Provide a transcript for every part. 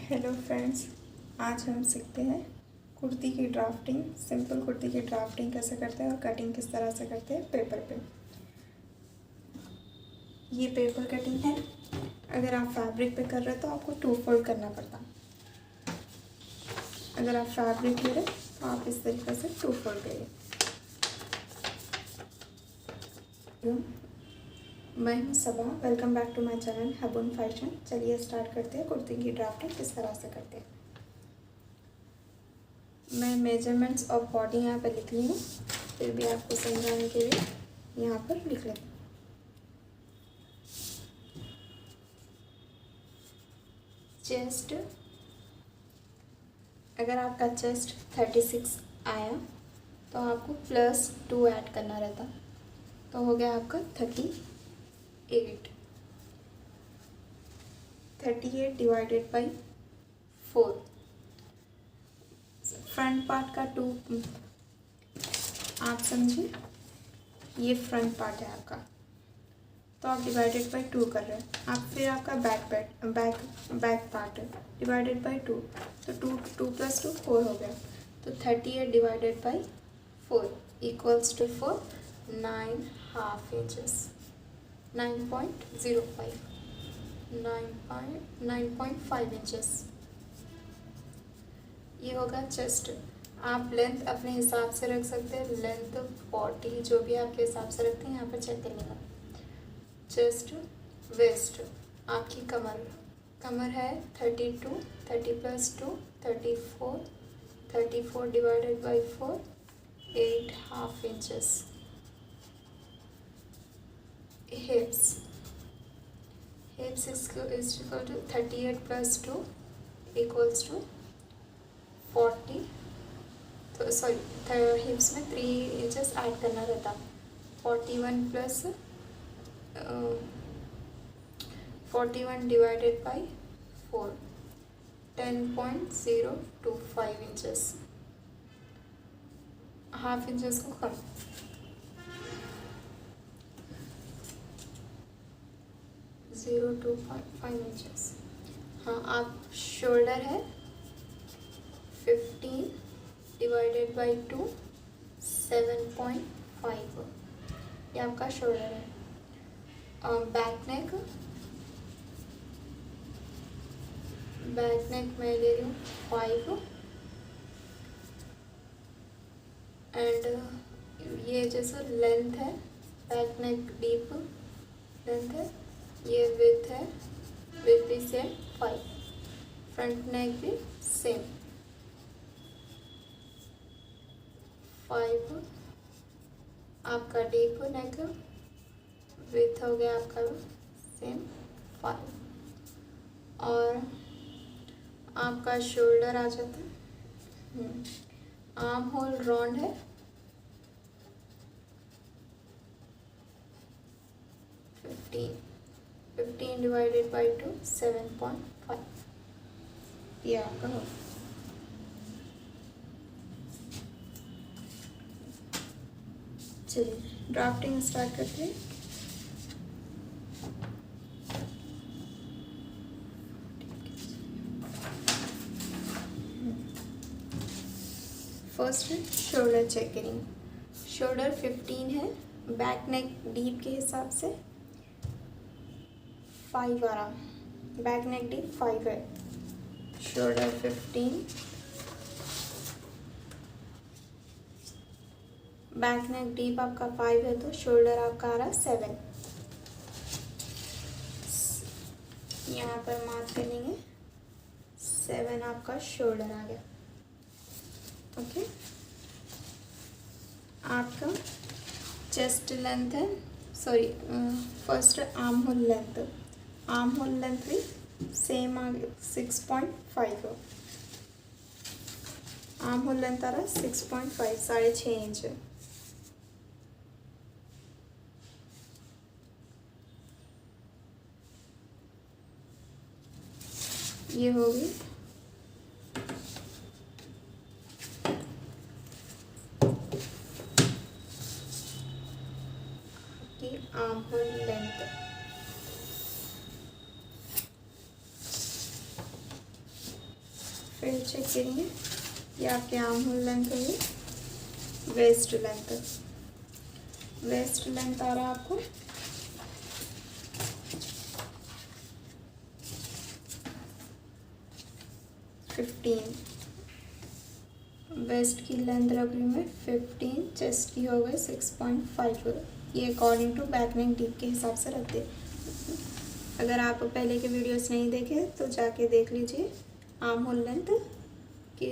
Hello friends, आज हम सीखते हैं कुर्ती की ड्राफ्टिंग। सिंपल कुर्ती की ड्राफ्टिंग कैसे करते हैं और कटिंग किस तरह से करते हैं पेपर पे। ये पेपर कटिंग है। अगर आप फैब्रिक पे कर रहे हो तो आपको 2 फोल्ड करना पड़ता। अगर आप फैब्रिक ले रहे तो आप इस तरीके से 2 फोल्ड करिए। मैं हूँ Saba, welcome back to my channel हबुन फैशन। चलिए स्टार्ट करते हैं कुर्ती की ड्राफ्टिंग किस तरह से करते हैं। मैं मेजरमेंट्स ऑफ बॉडी यहाँ पर लिख रही हूँ, फिर भी आपको समझाने के लिए यहाँ पर लिख लेती हूँ। चेस्ट, अगर आपका चेस्ट 36 आया तो आपको +2 ऐड करना रहता, तो हो गया आपका 38। 38 डिवाइडेड बाई 4। फ्रंट पार्ट का 2 आप समझिए, ये फ्रंट पार्ट है आपका, तो आप डिवाइडेड बाई 2 कर रहे हैं। आप फिर आपका बैक पार्ट डिवाइडेड बाई 2, तो 2 + 2 4 हो गया। तो 38 divided by 4 equals to 4, 9.5 inches, 9.05, 9.5 inches. ये होगा चेस्ट। आप लेंथ अपने हिसाब से रख सकते हैं, लेंथ 40 जो भी आपके हिसाब से रखते हैं यहाँ पर चेक कर लेना। चेस्ट, वेस्ट, आपकी कमर है 32, 30 + 2 34, 34 divided by 4 8.5 inches. Hips is equal to 38 + 2 equals to 40, तो सॉरी हिप्स में 3 इंचेस ऐड करना रहता। 41 divided by 4 10.025 inches, half inches को कम। Zero 2.5 inches. हाँ, आप शोल्डर है 15 डिवाइडेड बाई 2 7.5, ये आपका शोल्डर है। बैक नेक मैं ले रही हूँ 5, एंड ये जैसा लेंथ है, बैक नेक डीप लेंथ है, ये विड्थ है, विड्थ भी सेम 5, फ्रंट नेक भी सेम 5, आपका डीप नेक विड्थ हो गया आपका सेम 5, और आपका शोल्डर आ जाता है। आर्म होल राउंड है 15 डिवाइडेड बाई 2 7.5, ये आपका हो। चलिए ड्राफ्टिंग स्टार्ट करते हैं। फर्स्ट है शोल्डर चेकरिंग। शोल्डर 15 है, बैक नेक डीप के हिसाब से 5 आ रहा, बैक नेक डीप 5 है। शोल्डर 15, बैक नेक डीप आपका 5 है, तो शोल्डर आपका आ रहा 7। यहाँ पर मार्क कर लेंगे 7, आपका शोल्डर आ गया। ओके, आपका चेस्ट लेंथ है, sorry first arm hole length, arm hole length भी सेम आ गया 6.5, आर्म होल लेंथ आ रहा 6.5, 6.5 इंच। ये होगी आपकी आर्म होल लेंथ। फिर चेक करेंगे। ये आपके आर्म होल लेंथ होगी। वेस्ट लेंथ, वेस्ट लेंथ आ रहा है आपको 15। वेस्ट की लेंथ रख रही हूँ मैं 15, चेस्ट की हो गई 6.5। ये according to back neck deep के हिसाब से रखते। अगर आप पहले के वीडियोस नहीं देखे तो जाके देख लीजिए आर्म होल लेंथ कि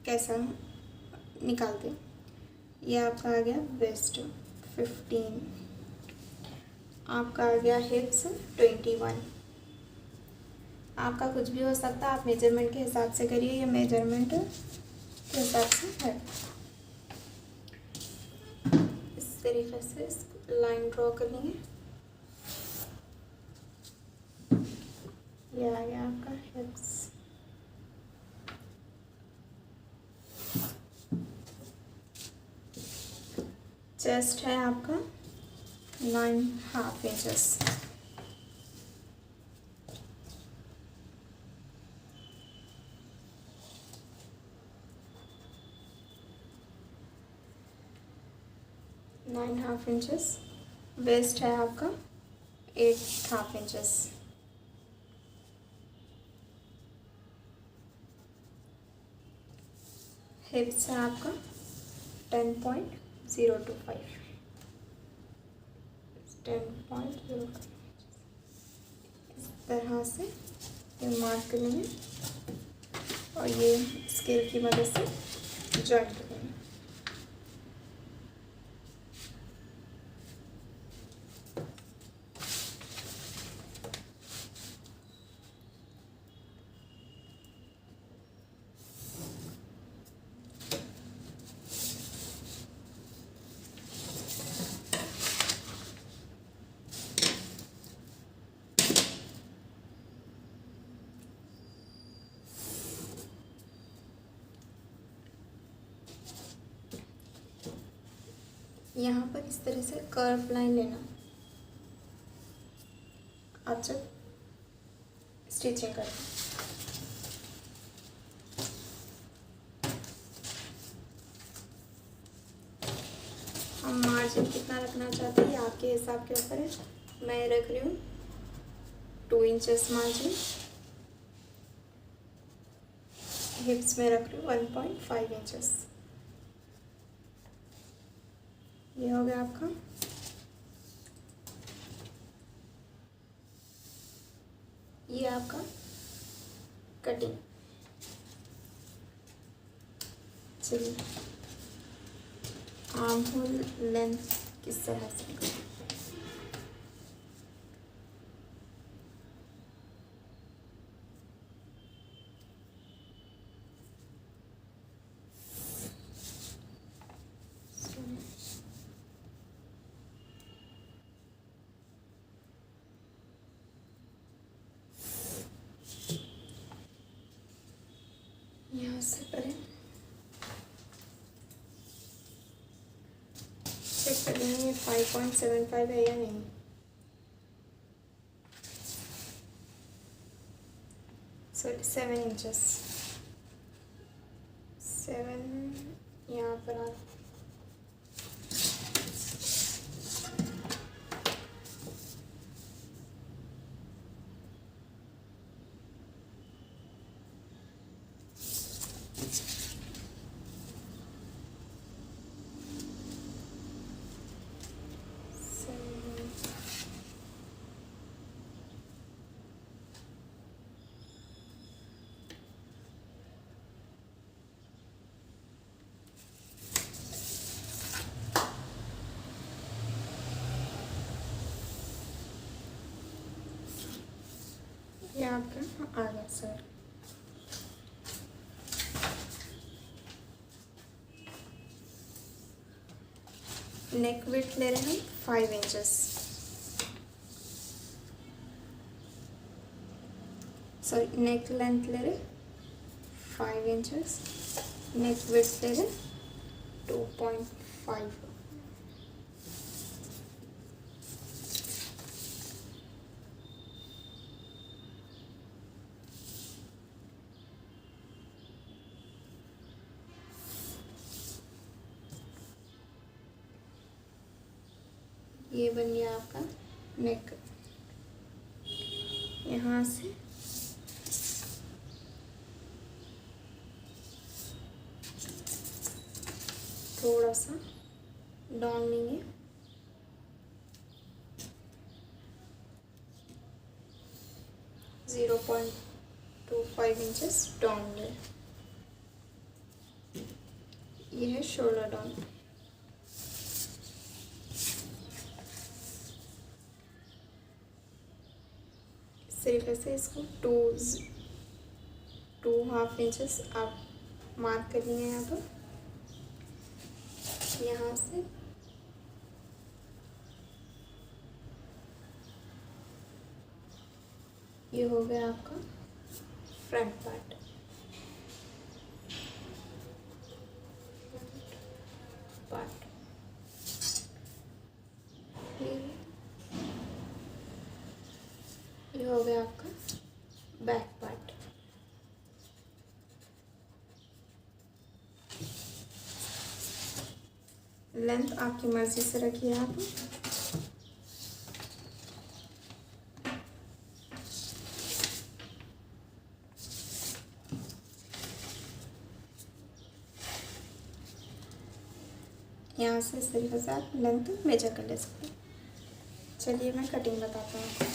कैसा निकालते। ये आपका आ गया वेस्ट 15, आपका आ गया हिप्स 21। आपका कुछ भी हो सकता है, आप मेजरमेंट के हिसाब से करिए, ये मेजरमेंट के हिसाब से है। इस तरीके से लाइन ड्रॉ कर लेंगे। ये आ गया आपका हिप्स। चेस्ट है आपका 9.5 inches. Nine half inches. Waist है आपका 8.5 इंचेस। हिप्स है आपका 10.025। 10.05 इस तरह से ये मार्क करेंगे और ये स्केल की मदद से जॉइंट करेंगे। यहाँ पर इस तरह से कर्व लाइन लेना आप जब स्टिचिंग करें। हम मार्जिन कितना रखना चाहते हैं आपके हिसाब के ऊपर है। मैं रख रही हूँ 2 इंचेस मार्जिन। हिप्स में रख रही हूँ 1.5 इंचेस। ये हो गया आपका। ये आपका कटिंग। चलिए आर्म होल लेंथ किस तरह से यहाँ से करें। चेक कर लेंगे 5.75 है या नहीं। Sorry 7 inches. 7 यहाँ पर आप ये आपका आ गया सर। नेक विड्थ ले रहे हैं 5 इंचेस। सॉरी नेक लेंथ ले रहे 5 इंचेस। नेक विड्थ ले रहे 2.5। ये बन गया आपका नेक। यहाँ से थोड़ा सा डाउन लेंगे, 0.25 इंचेस डाउन ले। ये है शोल्डर डाउन। इस तरीके से इसको 2.5 इंचेस आप मार्क कर लिए यहाँ पर। यहाँ से ये हो गया आपका फ्रंट पार्ट। ये हो गया आपका बैक पार्ट। लेंथ आपकी मर्जी से रखिए आप। यहाँ से इस तरीके से आप लेंथ मेजर कर ले सकते हैं। चलिए मैं कटिंग बताता हूँ आपको।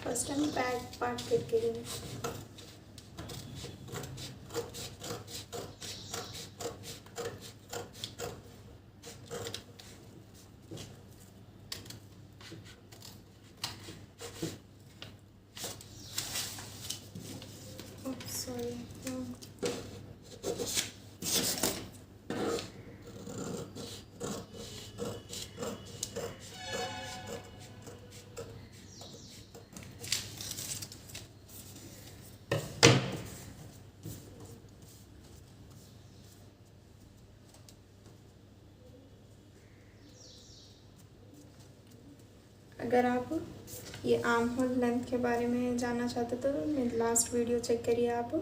फर्स्ट हम बैक पार्ट कट करेंगे। सॉरी, अगर आप ये आर्म होल लेंथ के बारे में जानना चाहते तो मेरी लास्ट वीडियो चेक करिए आप।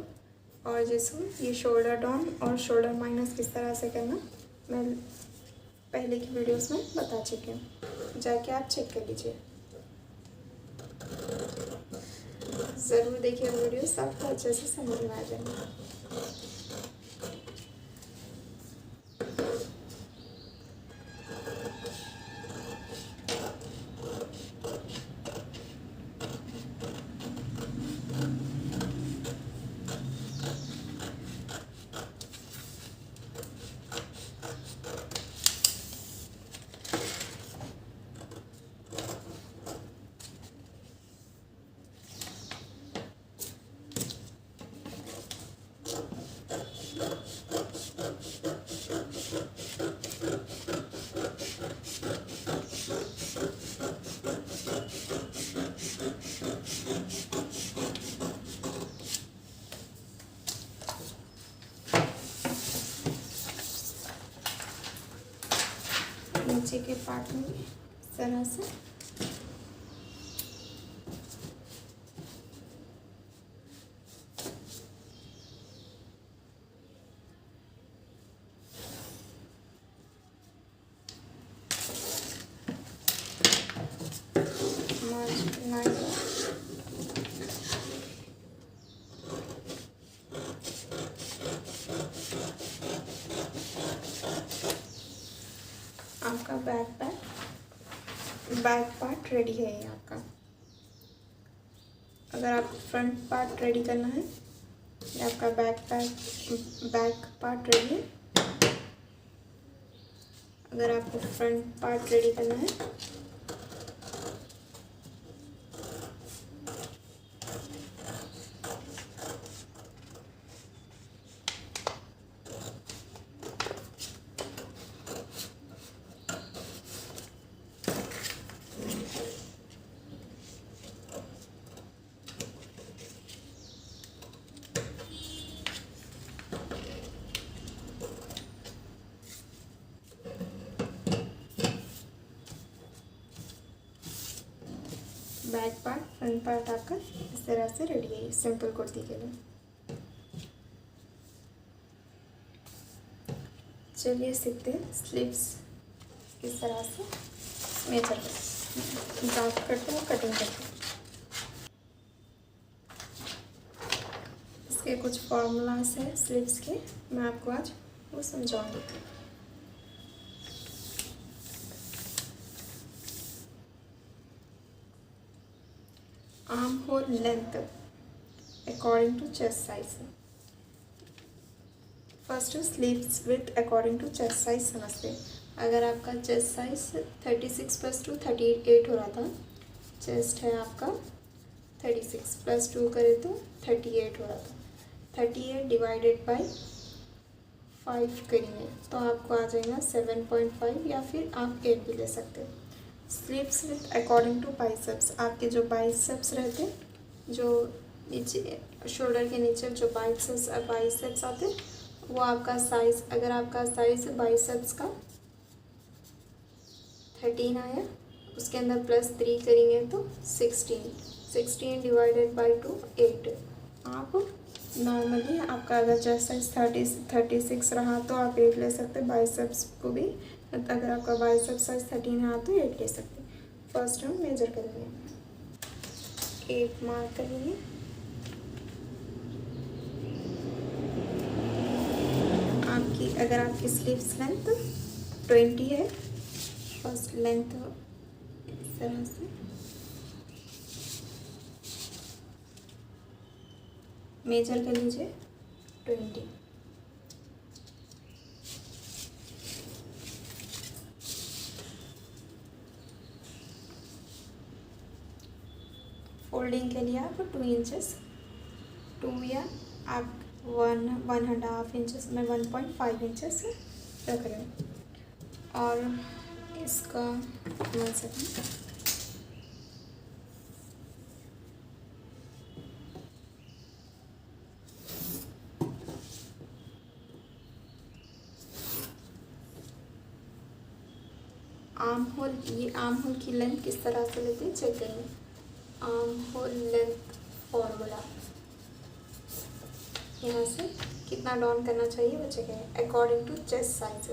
और जैसे ये शोल्डर डाउन और शोल्डर माइनस किस तरह से करना मैं पहले की वीडियोस में बता चुकी हूँ, जाके आप चेक कर लीजिए। ज़रूर देखिए वीडियोस, आपको अच्छे से समझ में आ जाएंगे। नीचे के पार्ट में इस तरह से आपका बैक पार्ट रेडी है ये आपका। अगर आपको फ्रंट पार्ट रेडी करना है, ये आपका बैक पार्ट रेडी है। अगर आपको फ्रंट पार्ट रेडी करना है बैक पार्ट फ्रंट पार्ट आपका इस तरह से रेडी है सिंपल कुर्ती के लिए। चलिए सीखते हैं स्लीव्स किस तरह से मेजर ड्राफ्ट करते हैं, कटिंग करते हैं। इसके कुछ फॉर्मूलाज हैं स्लीव्स के, मैं आपको आज वो समझाऊंगी। Arm hole length according to chest size. First sleeves with according to chest size समझते हैं। अगर आपका चेस्ट साइज 36 + 2 38 हो रहा था, चेस्ट है आपका 36 + 2 करें तो 38 हो रहा था, 38 डिवाइडेड बाय 5 करेंगे तो आपको आ जाएगा 7.5 या फिर आप 8 भी ले सकते हैं। Sleeves with according to biceps, आपके जो बाइसेप्स रहते हैं, जो नीचे शोल्डर के नीचे जो बाइसेप्स आते हैं, वो आपका साइज़, अगर आपका साइज़ बाइसेप्स का 13 आया, उसके अंदर +3 करेंगे तो 16 डिवाइडेड बाय 2 8। आप नॉर्मली आपका अगर चेस्ट साइज 36 रहा तो आप 8 ले सकते हैं। बाइसेप्स को भी अगर आपका बाइसेप्स साइज 13 रहा तो 8 ले सकते हैं। फर्स्ट हम मेजर करेंगे, 8 मार्क करेंगे। आपकी अगर आपकी स्लीव्स लेंथ 20 है, फर्स्ट लेंथ इस तरह से मेजर कर लीजिए 20। फोल्डिंग के लिए आप 2 इंचेस 2 या आप 1.5 इंचेस में 1.5 इंचेस रख रहे हैं। और इसका 1 सेकंड, आर्म होल, ये आर्म होल की लेंथ किस तरह से लेते हैं चेक करेंगे। आर्म होल लेंथ फॉर्मूला, यहाँ से कितना डाउन करना चाहिए वो चेक करें according to chest size.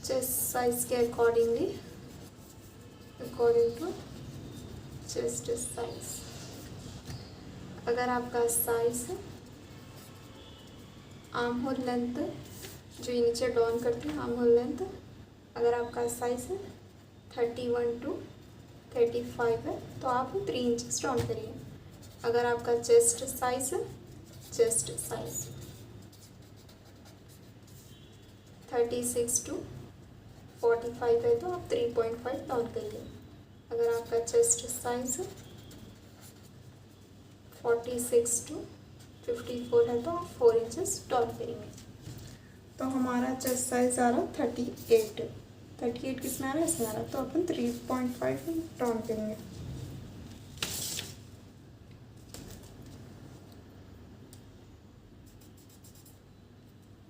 Chest size के अकॉर्डिंग टू चेस्ट साइज, अगर आपका साइज आर्म होल लेंथ जो नीचे डाउन करते हैं, आर्म होल लेंथ अगर आपका साइज 31 to 35 है तो आप 3 इंचेस डाउन करिए। अगर आपका चेस्ट साइज 36 to 45 है तो आप 3.5 डाउन करिए। अगर आपका चेस्ट साइज 46 to 54 है तो आप 4 इंचेस डाउन करेंगे। तो हमारा चेस्ट साइज आ रहा 38 किस में आ रहा है, इसमें आ रहा, तो अपन 3.5 डाउन करेंगे।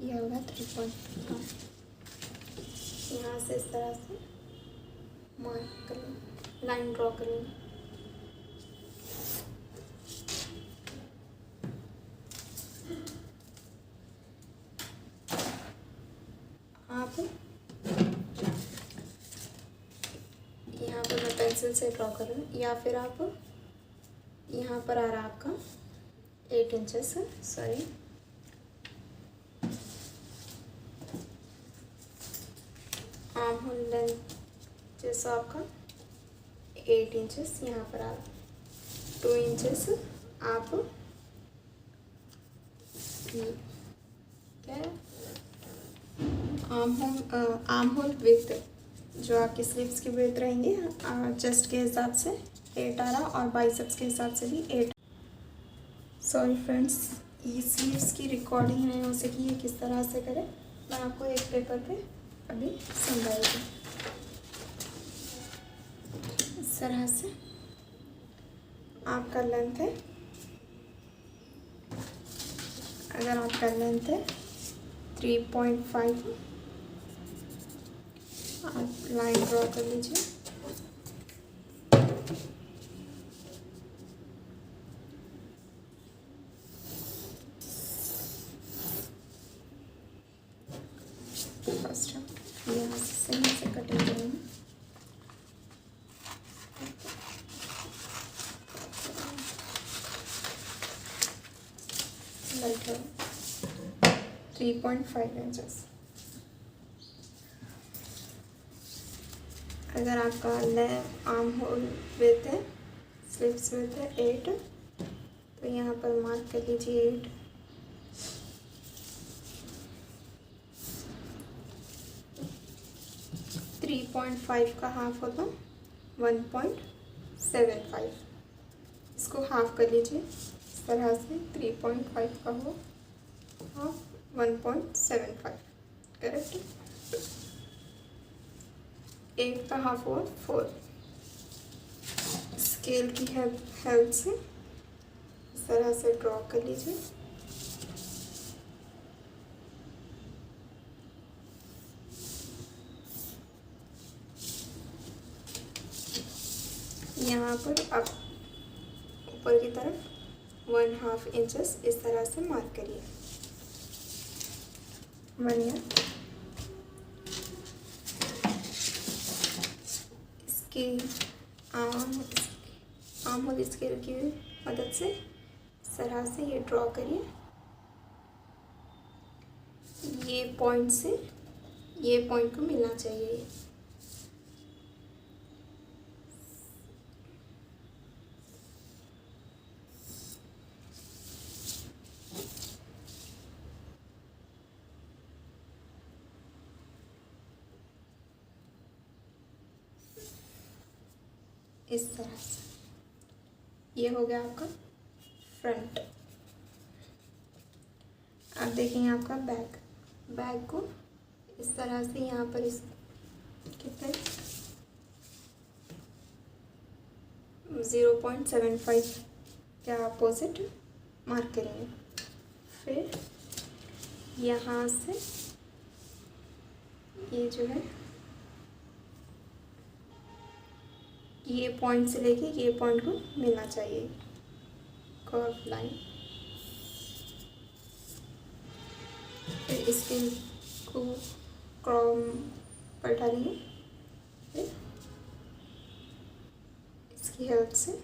ये होगा 3.5। यहाँ से इस तरह से मार्क करें, लाइन ड्रॉ करें। आप यहाँ पर मैं पेंसिल से ड्रॉ कर रही हूँ, या फिर आप यहाँ पर आ रहा आपका 8 inches, sorry arm hole length जैसा आपका 8 इंचेस यहाँ पर आ रहा, 2 इंचेस आप क्या है आर्म होल विथ, जो आपकी स्लीव्स की विड्थ रहेंगे चेस्ट के हिसाब से 8 आ रहा और बाइसेप्स के हिसाब से भी 8। सॉरी फ्रेंड्स, ये स्लीव्स की रिकॉर्डिंग नहीं हो सकी, ये किस तरह से करें मैं आपको एक पेपर पे अभी समझाऊंगी। इस तरह से आपका लेंथ है, अगर आपका लेंथ है 3.5, आप लाइन ड्रॉ कर लीजिए। है 3.5 इंचेस। अगर आपका आर्म होल विड्थ है, स्लीव्स विड्थ है 8, तो यहाँ पर मार्क कर लीजिए 8। थ्री 3.5 का हाफ होगा 1.75, इसको हाफ कर लीजिए इस तरह से। 3.5 का हो हाफ 1.75, करेक्ट। 8 का हाफ हुआ 4। स्केल की हेल्प से इस तरह से ड्रॉ कर लीजिए। यहाँ पर आप ऊपर की तरफ 1/2 इंचेस इस तरह से मार्क करिए। 1 ईयर। इसकी आर्म होल स्केल की मदद से इस तरह से ये ड्रॉ करिए। ये पॉइंट से ये पॉइंट को मिलना चाहिए। इस तरह से ये हो गया आपका फ्रंट। अब देखेंगे आपका बैक को इस तरह से यहाँ पर इस कितने 0.75 के अपोजिट मार्क करेंगे। फिर यहाँ से ये जो है ये पॉइंट से लेके ये पॉइंट को मिलना चाहिए, कर्व लाइन। फिर इसके को क्रॉम पर डालिए। फिर इसकी हेल्प से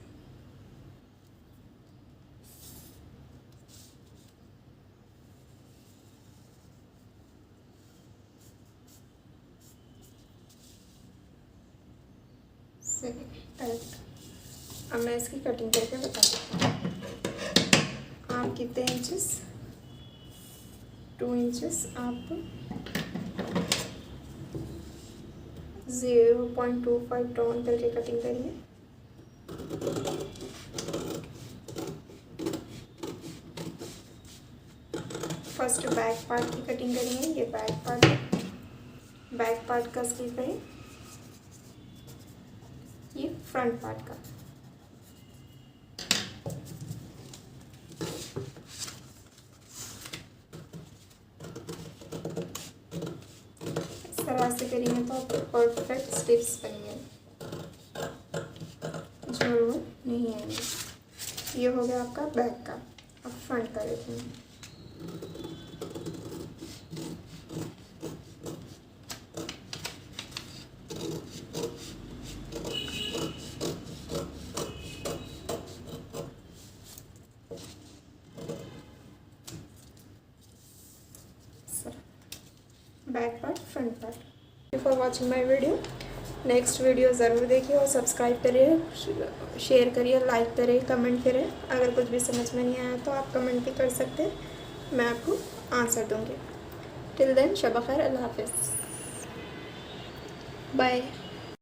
अब मैं इसकी कटिंग करके बता देती हूँ। आप कितने इंचेस 2 इंचेस आप 0.25 डाउन करके कटिंग करिए। फर्स्ट बैक पार्ट की कटिंग करेंगे। ये बैक पार्ट का स्लीव करें, ये फ्रंट पार्ट का। इस तरह से करेंगे तो आपको परफेक्ट स्लिप्स बनेंगे, जोड़ नहीं आएंगे। ये हो गया आपका बैक का। अब फ्रंट का देखेंगे। Back part, front part. Thank you for watching my video. Next video ज़रूर देखिए और सब्सक्राइब करिए, शेयर करिए, लाइक करें, कमेंट करें। अगर कुछ भी समझ में नहीं आया तो आप कमेंट भी कर सकते हैं, मैं आपको आंसर दूँगी। टिल देन शब खैर, अल्लाह हाफिज़, बाय।